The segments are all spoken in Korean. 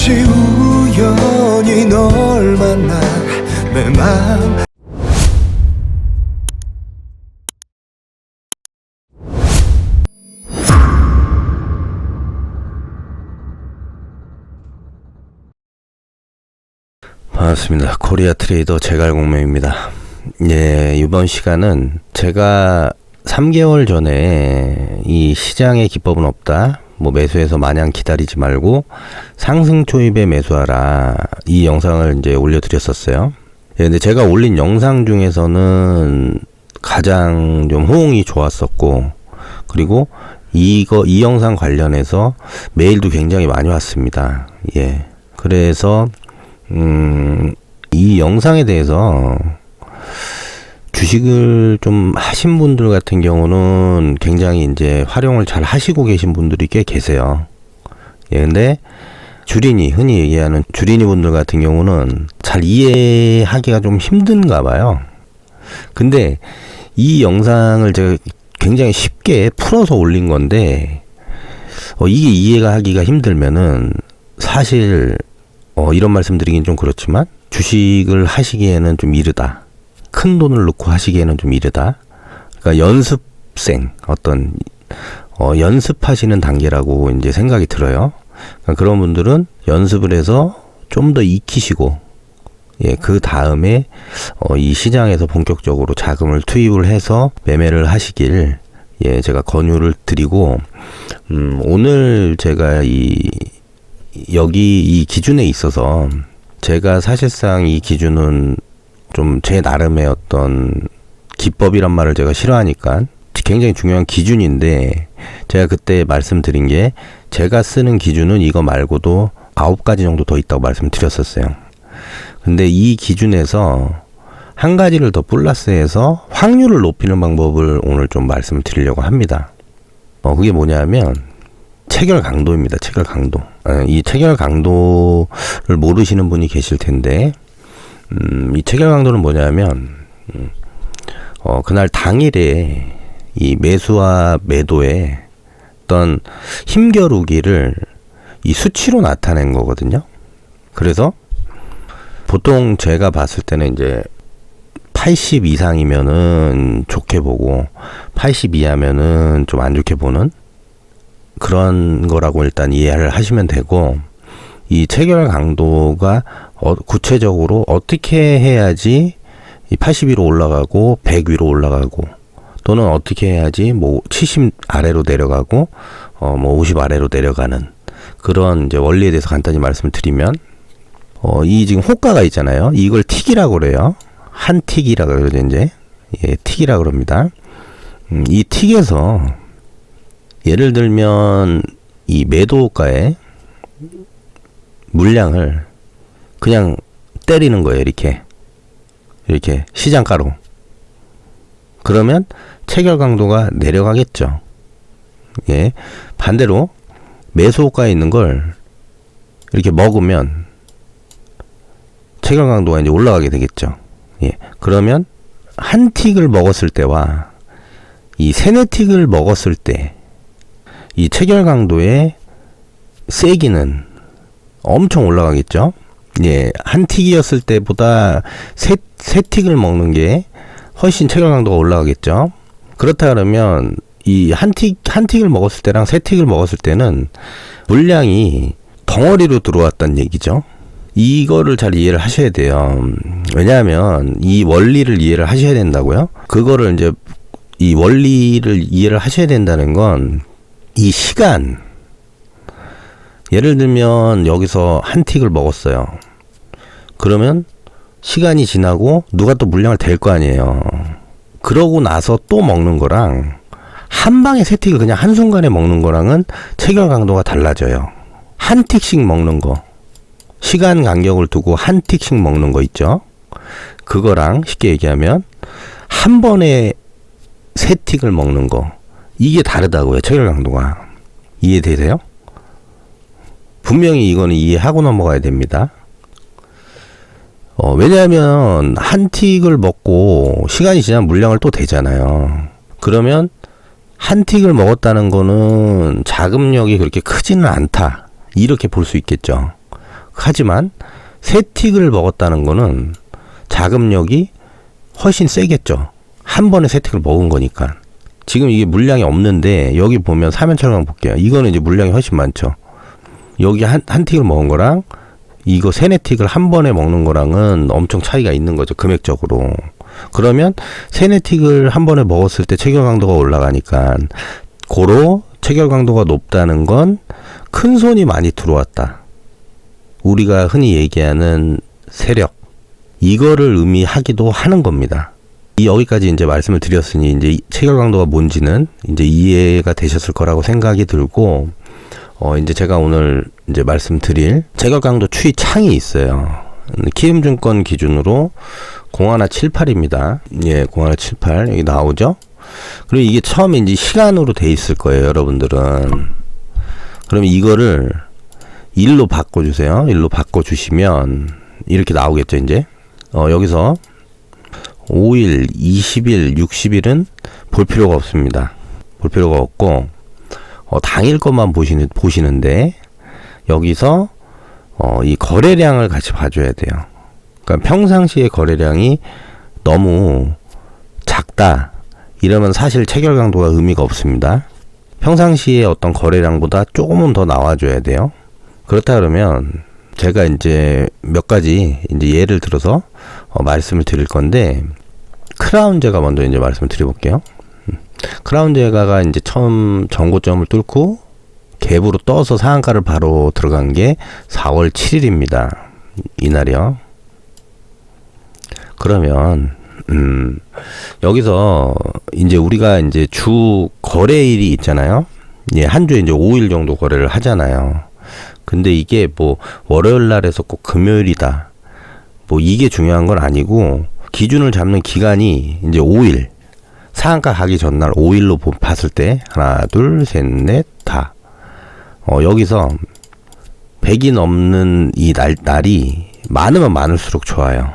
혹시 우연히 널 만나 내 맘 반갑습니다. 코리아 트레이더 제갈공명입니다. 예, 이번 시간은 제가 3개월 전에 이 시장의 기법은 없다, 매수해서 마냥 기다리지 말고 상승 초입에 매수하라, 이 영상을 이제 올려드렸었어요. 예, 근데 제가 올린 영상 중에서는 가장 좀 호응이 좋았었고, 그리고 이 영상 관련해서 메일도 굉장히 많이 왔습니다. 예, 그래서 이 영상에 대해서 주식을 좀 하신 분들 같은 경우는 굉장히 이제 활용을 잘 하시고 계신 분들이 꽤 계세요. 예, 근데 주린이, 흔히 얘기하는 주린이 분들 같은 경우는 잘 이해하기가 좀 힘든가 봐요. 근데 이 영상을 제가 굉장히 쉽게 풀어서 올린 건데, 이게 이해가 하기가 힘들면은 사실 이런 말씀 드리긴 좀 그렇지만 주식을 하시기에는 좀 이르다, 큰 돈을 넣고 하시기에는 좀 이르다. 그러니까 연습생, 연습하시는 단계라고 이제 생각이 들어요. 그러니까 그런 분들은 연습을 해서 좀 더 익히시고, 예, 그 다음에 이 시장에서 본격적으로 자금을 투입을 해서 매매를 하시길, 예, 제가 권유를 드리고, 오늘 제가 여기 이 기준에 있어서 제가 사실상 이 기준은 좀 제 나름의 어떤 기법이란 말을 제가 싫어하니까 굉장히 중요한 기준인데, 제가 그때 말씀드린 게 제가 쓰는 기준은 이거 말고도 9가지 정도 더 있다고 말씀드렸었어요. 근데 이 기준에서 한 가지를 더 플러스해서 확률을 높이는 방법을 오늘 좀 말씀을 드리려고 합니다. 그게 뭐냐면 체결 강도입니다. 체결 강도. 이 체결 강도를 모르시는 분이 계실 텐데, 이 체결 강도는 뭐냐면, 그날 당일에 이 매수와 매도의 어떤 힘겨루기를 이 수치로 나타낸 거거든요. 그래서 보통 제가 봤을 때는 이제 80 이상이면은 좋게 보고 80 이하면은 좀 안 좋게 보는 그런 거라고 일단 이해를 하시면 되고, 이 체결 강도가 구체적으로 어떻게 해야지 이 80 위로 올라가고 100 위로 올라가고, 또는 어떻게 해야지 70 아래로 내려가고 50 아래로 내려가는 그런 이제 원리에 대해서 간단히 말씀을 드리면, 이 지금 호가가 있잖아요. 이걸 틱이라고 그래요. 한 틱이라고 그러죠, 이제. 예, 틱이라고 그럽니다. 이 틱에서 예를 들면 이 매도가의 물량을 그냥 때리는 거예요. 이렇게 시장가로. 그러면 체결 강도가 내려가겠죠. 예, 반대로 매수호가에 있는 걸 이렇게 먹으면 체결 강도가 이제 올라가게 되겠죠. 예, 그러면 한 틱을 먹었을 때와 이 세네 틱을 먹었을 때 이 체결 강도의 세기는 엄청 올라가겠죠. 예, 한 틱이었을 때보다 세 틱을 먹는 게 훨씬 체결 강도가 올라가겠죠. 그렇다 그러면 이 한 틱을 먹었을 때랑 세 틱을 먹었을 때는 물량이 덩어리로 들어왔다는 얘기죠. 이거를 잘 이해를 하셔야 돼요. 왜냐하면 이 원리를 이해를 하셔야 된다고요. 그거를 이제 이 원리를 이해를 하셔야 된다는 건 이 시간, 예를 들면 여기서 한 틱을 먹었어요. 그러면 시간이 지나고 누가 또 물량을 댈 거 아니에요. 그러고 나서 또 먹는 거랑 한 방에 세 틱을 그냥 한순간에 먹는 거랑은 체결 강도가 달라져요. 한 틱씩 먹는 거, 시간 간격을 두고 한 틱씩 먹는 거 있죠. 그거랑 쉽게 얘기하면 한 번에 세 틱을 먹는 거, 이게 다르다고요. 체결 강도가. 이해되세요? 분명히 이거는 이해하고 넘어가야 됩니다. 왜냐하면 한 틱을 먹고 시간이 지나면 물량을 또 대잖아요. 그러면 한 틱을 먹었다는 거는 자금력이 그렇게 크지는 않다, 이렇게 볼 수 있겠죠. 하지만 세 틱을 먹었다는 거는 자금력이 훨씬 세겠죠. 한 번에 세 틱을 먹은 거니까. 지금 이게 물량이 없는데 여기 보면 사면철강 볼게요. 이거는 이제 물량이 훨씬 많죠. 여기 한 틱을 먹은 거랑 이거 세네 틱을 한 번에 먹는 거랑은 엄청 차이가 있는 거죠. 금액적으로. 그러면 세네 틱을 한 번에 먹었을 때 체결 강도가 올라가니까 고로 체결 강도가 높다는 건 큰 손이 많이 들어왔다. 우리가 흔히 얘기하는 세력. 이거를 의미하기도 하는 겁니다. 여기까지 이제 말씀을 드렸으니 이제 체결 강도가 뭔지는 이제 이해가 되셨을 거라고 생각이 들고, 이제 제가 오늘 이제 말씀드릴 체결 강도 추이 창이 있어요. 키움증권 기준으로 0178입니다. 예, 0178 여기 나오죠? 그리고 이게 처음에 이제 시간으로 돼 있을 거예요, 여러분들은. 그러면 이거를 1로 바꿔주세요. 1로 바꿔주시면 이렇게 나오겠죠, 이제. 여기서 5일, 20일, 60일은 볼 필요가 없습니다. 볼 필요가 없고, 당일 것만 보시는데, 여기서, 이 거래량을 같이 봐줘야 돼요. 그러니까 평상시의 거래량이 너무 작다. 이러면 사실 체결 강도가 의미가 없습니다. 평상시에 어떤 거래량보다 조금은 더 나와줘야 돼요. 그렇다 그러면 제가 이제 몇 가지 이제 예를 들어서 말씀을 드릴 건데, 크라운제가 먼저 이제 말씀을 드려볼게요. 크라운제가가 이제 처음 전고점을 뚫고 갭으로 떠서 상한가를 바로 들어간 게 4월 7일입니다. 이날이요. 그러면 여기서 이제 우리가 이제 주 거래일이 있잖아요. 예, 한 주에 이제 5일 정도 거래를 하잖아요. 근데 이게 뭐 월요일 날에서 꼭 금요일이다, 뭐 이게 중요한 건 아니고, 기준을 잡는 기간이 이제 5일, 상한가 가기 전날 5일로 봤을 때 하나 둘 셋 넷 다 여기서 100이 넘는 이 날이 많으면 많을수록 좋아요.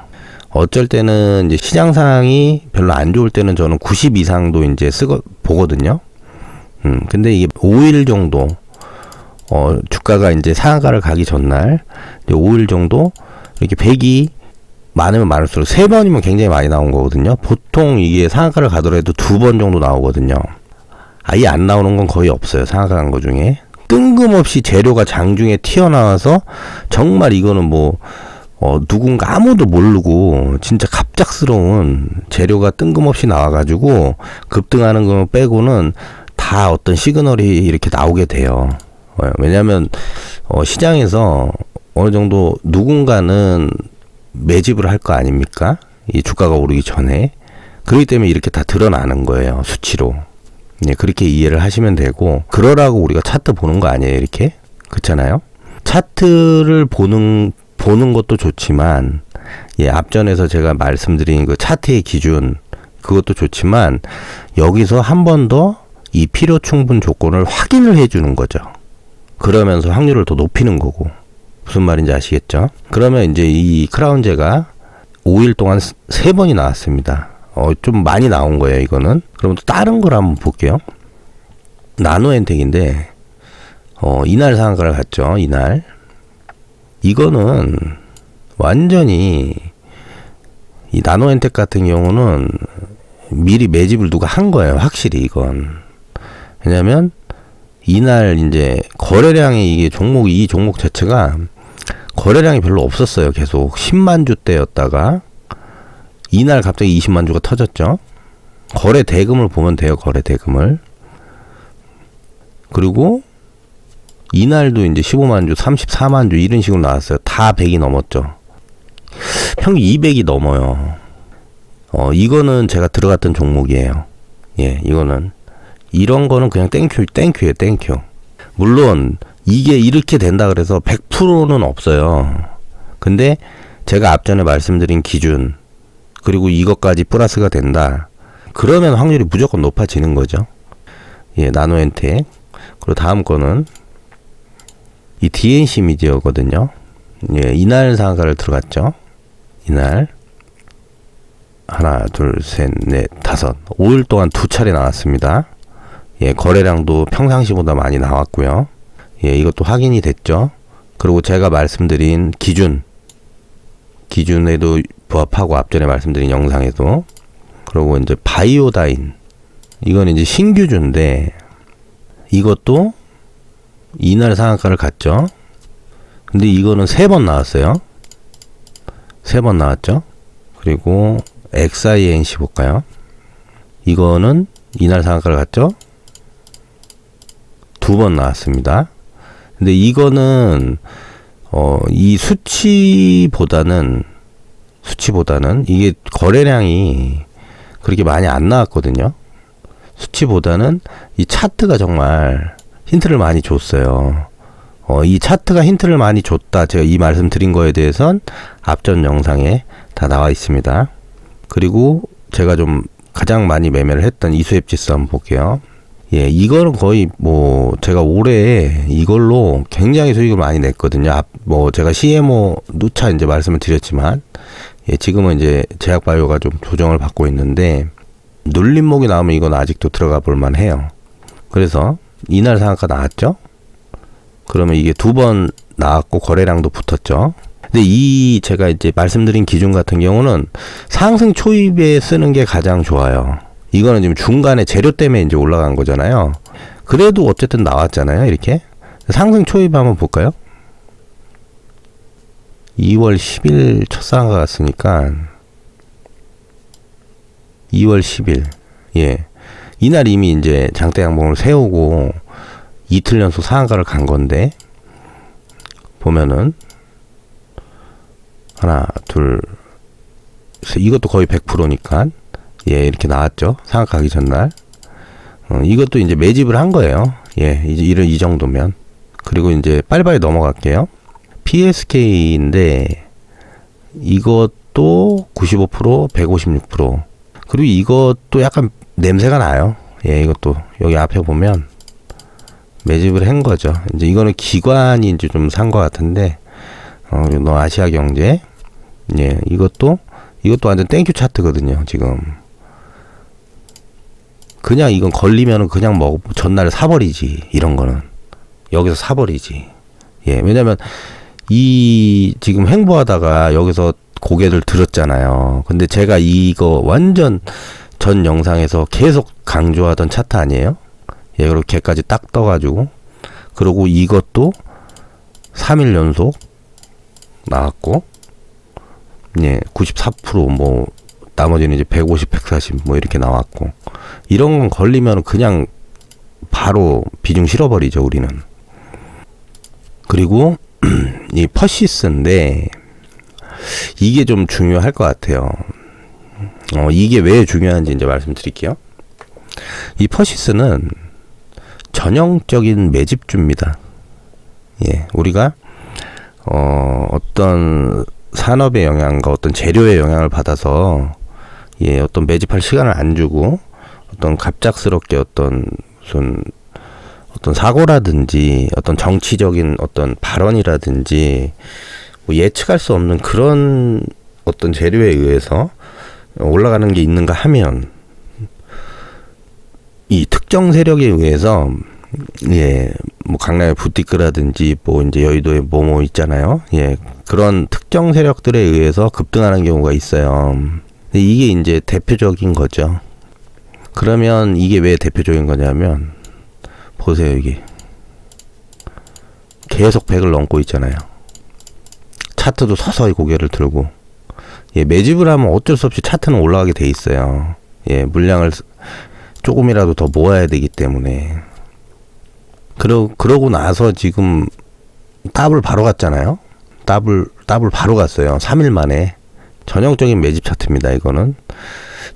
어쩔 때는 이제 시장 상황이 별로 안 좋을 때는 저는 90 이상도 이제 보거든요. 근데 이게 5일 정도, 주가가 이제 상한가를 가기 전날 이제 5일 정도 이렇게 100이 많으면 많을수록 3번이면 굉장히 많이 나온 거거든요. 보통 이게 상한가를 가더라도 2번 정도 나오거든요. 아예 안 나오는 건 거의 없어요, 상한가 간 거 중에. 뜬금없이 재료가 장중에 튀어나와서 정말 이거는 뭐 누군가 아무도 모르고 진짜 갑작스러운 재료가 뜬금없이 나와가지고 급등하는 거 빼고는 다 어떤 시그널이 이렇게 나오게 돼요. 왜냐하면 시장에서 어느 정도 누군가는 매집을 할 거 아닙니까? 이 주가가 오르기 전에. 그렇기 때문에 이렇게 다 드러나는 거예요, 수치로. 네, 그렇게 이해를 하시면 되고, 그러라고 우리가 차트 보는 거 아니에요, 이렇게? 그렇잖아요? 차트를 보는 것도 좋지만, 예, 앞전에서 제가 말씀드린 그 차트의 기준, 그것도 좋지만, 여기서 한 번 더 이 필요 충분 조건을 확인을 해주는 거죠. 그러면서 확률을 더 높이는 거고. 무슨 말인지 아시겠죠? 그러면 이제 이 크라운제가 5일 동안 3번이 나왔습니다. 좀 많이 나온 거예요, 이거는. 그럼 또 다른 걸 한번 볼게요. 나노엔텍인데, 이날 상한가를 갔죠, 이날. 이거는 완전히, 이 나노엔텍 같은 경우는 미리 매집을 누가 한 거예요, 확실히 이건. 왜냐면, 이날 이제 거래량이 이 종목 자체가 거래량이 별로 없었어요. 계속 10만 주대였다가 이날 갑자기 20만 주가 터졌죠. 거래 대금을 보면 돼요. 거래 대금을. 그리고 이날도 이제 15만 주, 34만 주 이런 식으로 나왔어요. 다 100이 넘었죠. 평균 200이 넘어요. 이거는 제가 들어갔던 종목이에요. 예, 이거는. 이런 거는 그냥 땡큐예요, 땡큐. 물론 이게 이렇게 된다 그래서 100%는 없어요. 근데 제가 앞전에 말씀드린 기준, 그리고 이것까지 플러스가 된다, 그러면 확률이 무조건 높아지는 거죠. 예, 나노엔텍. 그리고 다음 거는 이 DNC 미디어거든요. 예, 이날 상한가를 들어갔죠. 이날 하나 둘 셋 넷 다섯 5일 동안 2차례 나왔습니다. 예, 거래량도 평상시보다 많이 나왔고요. 예, 이것도 확인이 됐죠. 그리고 제가 말씀드린 기준에도 부합하고 앞전에 말씀드린 영상에도. 그리고 이제 바이오다인, 이건 이제 신규주인데 이것도 이날 상한가를 갔죠. 근데 이거는 3번 나왔어요. 3번 나왔죠. 그리고 XINC 볼까요? 이거는 이날 상한가를 갔죠. 2번 나왔습니다. 근데 이거는 이 수치보다는 이게 거래량이 그렇게 많이 안 나왔거든요. 수치보다는 이 차트가 정말 힌트를 많이 줬어요. 이 차트가 힌트를 많이 줬다. 제가 이 말씀 드린 거에 대해선 앞전 영상에 다 나와 있습니다. 그리고 제가 좀 가장 많이 매매를 했던 이수앱 지수 한번 볼게요. 예, 이거는 거의 뭐 제가 올해 이걸로 굉장히 수익을 많이 냈거든요. 제가 CMO 누차 이제 말씀을 드렸지만, 예, 지금은 이제 제약바이오가 좀 조정을 받고 있는데 눌림목이 나오면 이건 아직도 들어가 볼 만해요. 그래서 이날 상한가 나왔죠. 그러면 이게 2번 나왔고 거래량도 붙었죠. 근데 제가 이제 말씀드린 기준 같은 경우는 상승 초입에 쓰는 게 가장 좋아요. 이거는 지금 중간에 재료 때문에 이제 올라간 거잖아요. 그래도 어쨌든 나왔잖아요. 이렇게 상승 초입 한번 볼까요? 2월 10일 첫 상한가 갔으니까 2월 10일, 예, 이날 이미 이제 장대 양봉을 세우고 이틀 연속 상한가를 간 건데, 보면은 하나, 둘, 셋, 이것도 거의 100%니까 예, 이렇게 나왔죠. 상한가 가기 전날. 이것도 이제 매집을 한 거예요. 예, 이제 이 정도면. 그리고 이제 빨리빨리 넘어갈게요. PSK인데 이것도 95%, 156%. 그리고 이것도 약간 냄새가 나요. 예, 이것도 여기 앞에 보면 매집을 한 거죠. 이제 이거는 기관이 이제 좀 산 것 같은데, 너 아시아경제, 예, 이것도 완전 땡큐 차트거든요. 지금 그냥 이건 걸리면은 그냥 전날 사버리지. 이런 거는 여기서 사버리지. 예, 왜냐면 이 지금 횡보하다가 여기서 고개를 들었잖아요. 근데 제가 이거 완전 전 영상에서 계속 강조하던 차트 아니에요? 예, 그리고 걔까지 딱 떠가지고, 그리고 이것도 3일 연속 나왔고, 예, 94% 뭐 나머지는 이제 150, 140 뭐 이렇게 나왔고, 이런 건 걸리면 그냥 바로 비중 실어버리죠, 우리는. 그리고 이 퍼시스인데 이게 좀 중요할 것 같아요. 이게 왜 중요한지 이제 말씀드릴게요. 이 퍼시스는 전형적인 매집주입니다. 예, 우리가 어떤 산업의 영향과 어떤 재료의 영향을 받아서, 예, 어떤 매집할 시간을 안 주고 어떤 갑작스럽게 어떤 사고라든지 어떤 정치적인 어떤 발언이라든지 뭐 예측할 수 없는 그런 어떤 재료에 의해서 올라가는 게 있는가 하면, 이 특정 세력에 의해서, 예, 뭐 강남의 부티크라든지 뭐 이제 여의도에 뭐뭐 있잖아요. 예, 그런 특정 세력들에 의해서 급등하는 경우가 있어요. 근데 이게 이제 대표적인 거죠. 그러면 이게 왜 대표적인 거냐면, 보세요, 여기 계속 100을 넘고 있잖아요. 차트도 서서히 고개를 들고, 예, 매집을 하면 어쩔 수 없이 차트는 올라가게 돼 있어요. 예, 물량을 조금이라도 더 모아야 되기 때문에. 그러고 나서 지금 더블 바로 갔잖아요. 더블 바로 갔어요. 3일 만에. 전형적인 매집 차트입니다, 이거는.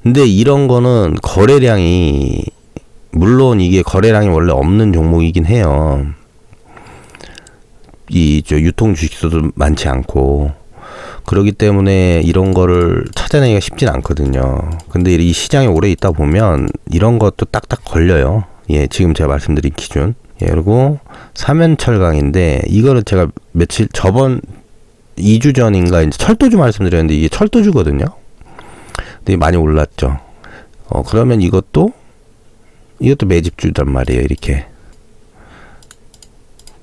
근데 이런 거는 거래량이, 물론 이게 거래량이 원래 없는 종목이긴 해요. 유통 주식수도 많지 않고, 그렇기 때문에 이런 거를 찾아내기가 쉽진 않거든요. 근데 이 시장에 오래 있다 보면 이런 것도 딱딱 걸려요. 예, 지금 제가 말씀드린 기준. 예, 그리고 삼연철강인데, 이거는 제가 저번 2주 전인가 이제 철도주 말씀드렸는데, 이게 철도주거든요. 근데 많이 올랐죠. 그러면 이것도 매집주단 말이에요. 이렇게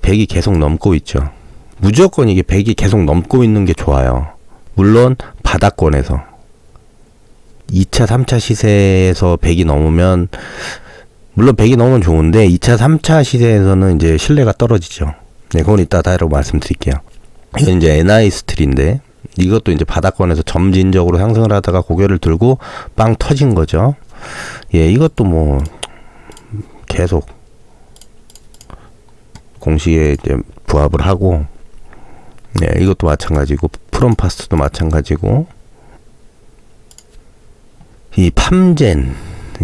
100이 계속 넘고 있죠. 무조건 이게 100이 계속 넘고 있는 게 좋아요. 물론 바닥권에서 2차, 3차 시세에서 100이 넘으면, 물론 100이 넘으면 좋은데 2차, 3차 시세에서는 이제 신뢰가 떨어지죠. 네, 그건 이따 다르고 말씀드릴게요. 이건 이제 NI스틸인데 이것도 이제 바닥권에서 점진적으로 상승을 하다가 고개를 들고 빵 터진 거죠. 예, 이것도 뭐 계속 공시에 이제 부합을 하고, 예, 이것도 마찬가지고, 프롬파스도 마찬가지고, 이 팜젠,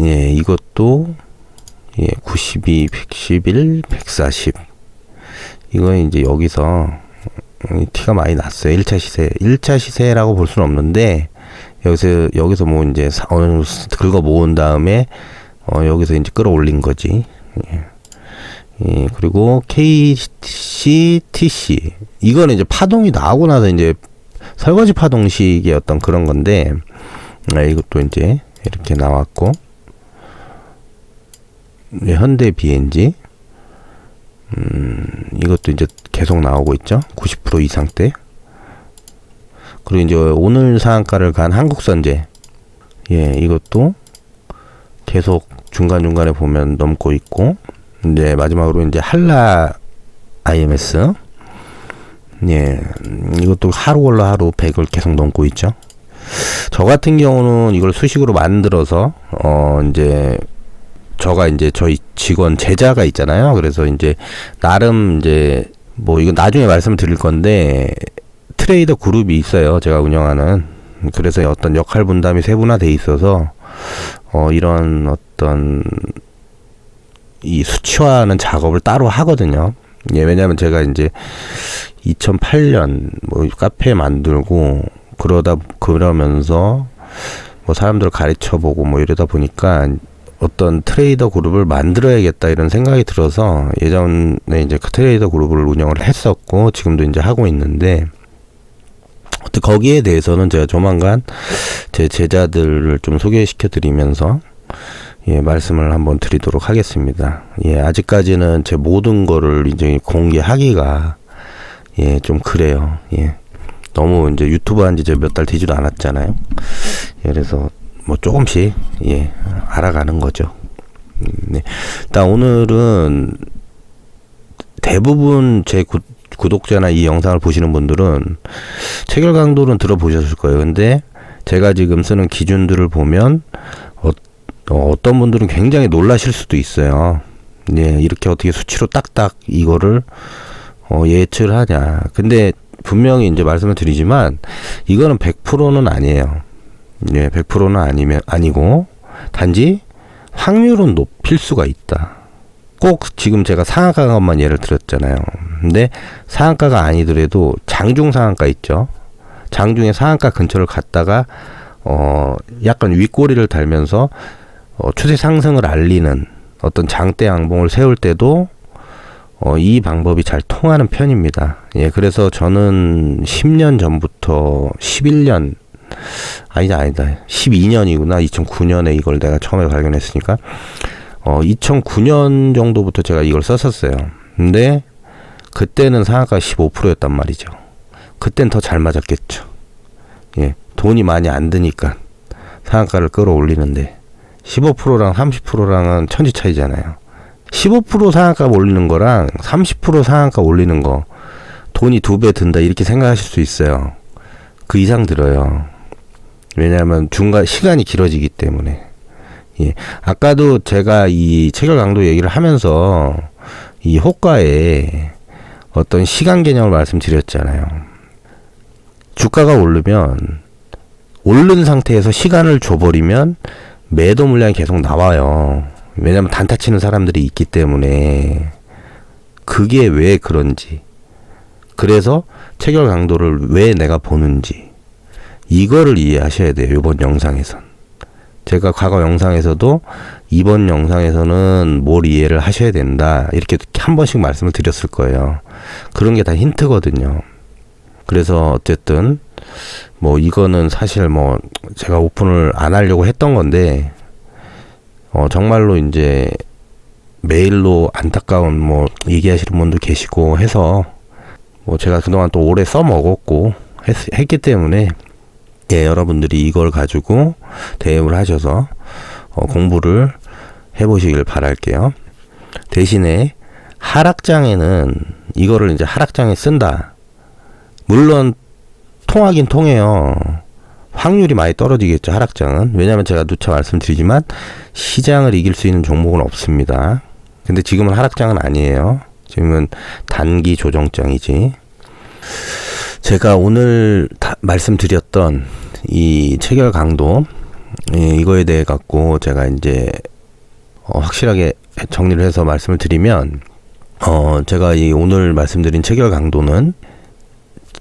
예, 이것도, 예, 92, 111, 140. 이거 이제 여기서 티가 많이 났어요. 1차 시세. 1차 시세라고 볼 수는 없는데, 여기서 뭐 이제 어느 긁어 모은 다음에, 여기서 이제 끌어올린 거지. 예. 예, 그리고 KCTC. 이거는 이제 파동이 나오고 나서 이제 설거지 파동식의 어떤 그런 건데, 이것도 이제 이렇게 나왔고, 네, 현대 BNG. 이것도 이제 계속 나오고 있죠. 90% 이상대. 그리고 이제 오늘 상한가를 간 한국선제. 예, 이것도 계속 중간중간에 보면 넘고 있고, 이제 마지막으로 이제 한라 IMS. 예, 이것도 하루 걸러 하루 100을 계속 넘고 있죠. 저 같은 경우는 이걸 수식으로 만들어서, 이제, 저가 이제 저희 직원 제자가 있잖아요. 그래서 이제, 나름 이제, 뭐, 이거 나중에 말씀을 드릴 건데, 트레이더 그룹이 있어요. 제가 운영하는. 그래서 어떤 역할 분담이 세분화돼 있어서, 이런 어떤, 이 수치화하는 작업을 따로 하거든요. 예, 왜냐면 제가 이제 2008년 뭐 카페 만들고 그러면서 뭐 사람들 가르쳐 보고 뭐 이러다 보니까 어떤 트레이더 그룹을 만들어야겠다 이런 생각이 들어서 예전에 이제 그 트레이더 그룹을 운영을 했었고 지금도 이제 하고 있는데, 거기에 대해서는 제가 조만간 제 제자들을 좀 소개시켜 드리면서, 예, 말씀을 한번 드리도록 하겠습니다. 예, 아직까지는 제 모든 거를 이제 공개하기가, 예, 좀 그래요. 예. 너무 이제 유튜브 한 지 이제 몇 달 되지도 않았잖아요. 예, 그래서 뭐 조금씩, 예, 알아가는 거죠. 네. 일단 오늘은 대부분 제 구독자나 이 영상을 보시는 분들은 체결 강도는 들어보셨을 거예요. 근데 제가 지금 쓰는 기준들을 보면, 어떤 분들은 굉장히 놀라실 수도 있어요. 네, 이렇게 어떻게 수치로 딱딱 이거를 예측을 하냐. 근데 분명히 이제 말씀을 드리지만 이거는 100%는 아니에요. 네, 100%는 아니고 단지 확률은 높일 수가 있다. 꼭 지금 제가 상한가만 예를 들었잖아요. 근데 상한가가 아니더라도 장중 상한가 있죠. 장중에 상한가 근처를 갔다가 약간 윗꼬리를 달면서 추세 상승을 알리는 어떤 장대 양봉을 세울 때도 이 방법이 잘 통하는 편입니다. 예, 그래서 저는 10년 전부터 11년, 아니다. 12년이구나. 2009년에 이걸 내가 처음에 발견했으니까. 2009년 정도부터 제가 이걸 썼었어요. 근데 그때는 상한가 15%였단 말이죠. 그땐 더 잘 맞았겠죠. 예, 돈이 많이 안 드니까 상한가를 끌어올리는데 15%랑 30%랑은 천지 차이잖아요. 15% 상한가 올리는 거랑 30% 상한가 올리는 거 돈이 2배 든다 이렇게 생각하실 수 있어요. 그 이상 들어요. 왜냐하면 중간 시간이 길어지기 때문에. 예, 아까도 제가 이 체결 강도 얘기를 하면서 이 호가에 어떤 시간 개념을 말씀드렸잖아요. 주가가 오르면 오른 상태에서 시간을 줘버리면 매도 물량이 계속 나와요. 왜냐면 단타 치는 사람들이 있기 때문에. 그게 왜 그런지, 그래서 체결 강도를 왜 내가 보는지 이거를 이해하셔야 돼요. 이번 영상에선. 제가 과거 영상에서도 이번 영상에서는 뭘 이해를 하셔야 된다 이렇게 한 번씩 말씀을 드렸을 거예요. 그런 게 다 힌트거든요. 그래서 어쨌든 뭐 이거는 사실 뭐 제가 오픈을 안 하려고 했던 건데 정말로 이제 메일로 안타까운 뭐 얘기하시는 분도 계시고 해서 뭐 제가 그동안 또 오래 써먹었고 했기 때문에 예, 여러분들이 이걸 가지고 대입을 하셔서 공부를 해보시길 바랄게요. 대신에 하락장에는 이거를 이제 하락장에 쓴다. 물론 통하긴 통해요. 확률이 많이 떨어지겠죠, 하락장은. 왜냐하면 제가 누차 말씀드리지만 시장을 이길 수 있는 종목은 없습니다. 근데 지금은 하락장은 아니에요. 지금은 단기 조정장이지. 제가 오늘 말씀드렸던 이 체결 강도, 이거에 대해 갖고 제가 이제 확실하게 정리를 해서 말씀을 드리면, 제가 이 오늘 말씀드린 체결 강도는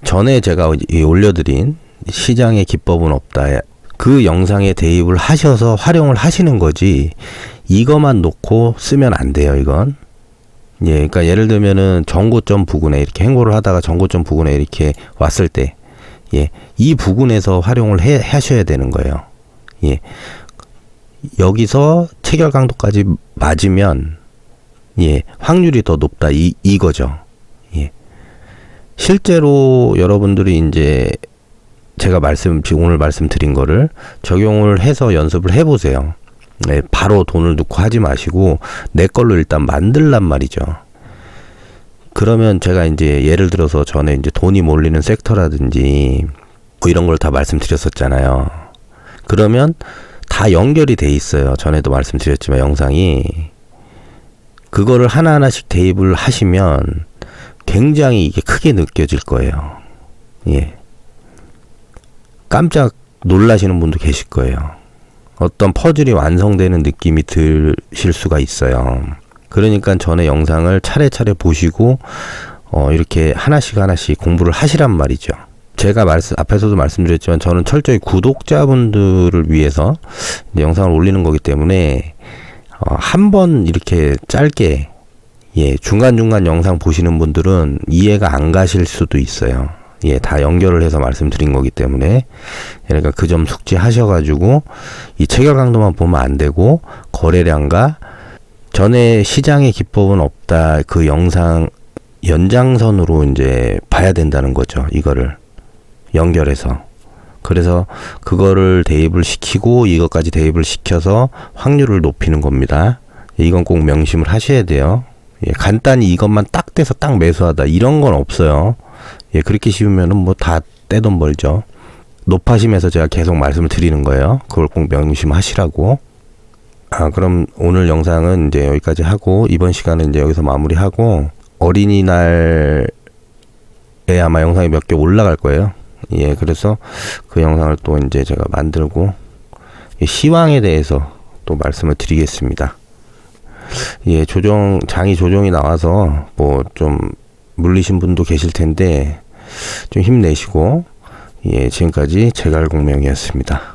전에 제가 올려드린 시장의 기법은 없다. 그 영상에 대입을 하셔서 활용을 하시는 거지, 이거만 놓고 쓰면 안 돼요, 이건. 예, 그러니까 예를 들면은 전고점 부근에 이렇게 행보를 하다가 전고점 부근에 이렇게 왔을 때, 예, 이 부근에서 활용을 하셔야 되는 거예요. 예, 여기서 체결 강도까지 맞으면, 예, 확률이 더 높다, 이거죠. 예, 실제로 여러분들이 이제 제가 오늘 말씀드린 거를 적용을 해서 연습을 해보세요. 네, 바로 돈을 넣고 하지 마시고 내 걸로 일단 만들란 말이죠. 그러면 제가 이제 예를 들어서 전에 이제 돈이 몰리는 섹터라든지 뭐 이런 걸 다 말씀드렸었잖아요. 그러면 다 연결이 돼 있어요. 전에도 말씀드렸지만 영상이. 그거를 하나하나씩 대입을 하시면 굉장히 이게 크게 느껴질 거예요. 예. 깜짝 놀라시는 분도 계실 거예요. 어떤 퍼즐이 완성되는 느낌이 드실 수가 있어요. 그러니까 전에 영상을 차례차례 보시고 이렇게 하나씩 공부를 하시란 말이죠. 제가 앞에서도 말씀드렸지만 저는 철저히 구독자분들을 위해서 이제 영상을 올리는 거기 때문에 한 번 이렇게 짧게, 예, 중간중간 영상 보시는 분들은 이해가 안 가실 수도 있어요. 예, 다 연결을 해서 말씀드린 거기 때문에. 그러니까 그 점 숙지하셔가지고 이 체결 강도만 보면 안 되고 거래량과 전에 시장의 기법은 없다, 그 영상 연장선으로 이제 봐야 된다는 거죠. 이거를 연결해서. 그래서 그거를 대입을 시키고 이것까지 대입을 시켜서 확률을 높이는 겁니다. 이건 꼭 명심을 하셔야 돼요. 예, 간단히 이것만 딱 떼서 딱 매수하다 이런 건 없어요. 예, 그렇게 씌우면은 뭐 다 떼돈 벌죠. 높아심에서 제가 계속 말씀을 드리는 거예요. 그걸 꼭 명심하시라고. 그럼 오늘 영상은 이제 여기까지 하고, 이번 시간은 이제 여기서 마무리하고, 어린이날에 아마 영상이 몇 개 올라갈 거예요. 예, 그래서 그 영상을 또 이제 제가 만들고, 시황에 대해서 또 말씀을 드리겠습니다. 예, 장이 조정이 나와서 뭐 좀 물리신 분도 계실 텐데 좀 힘내시고, 예, 지금까지 제갈공명이었습니다.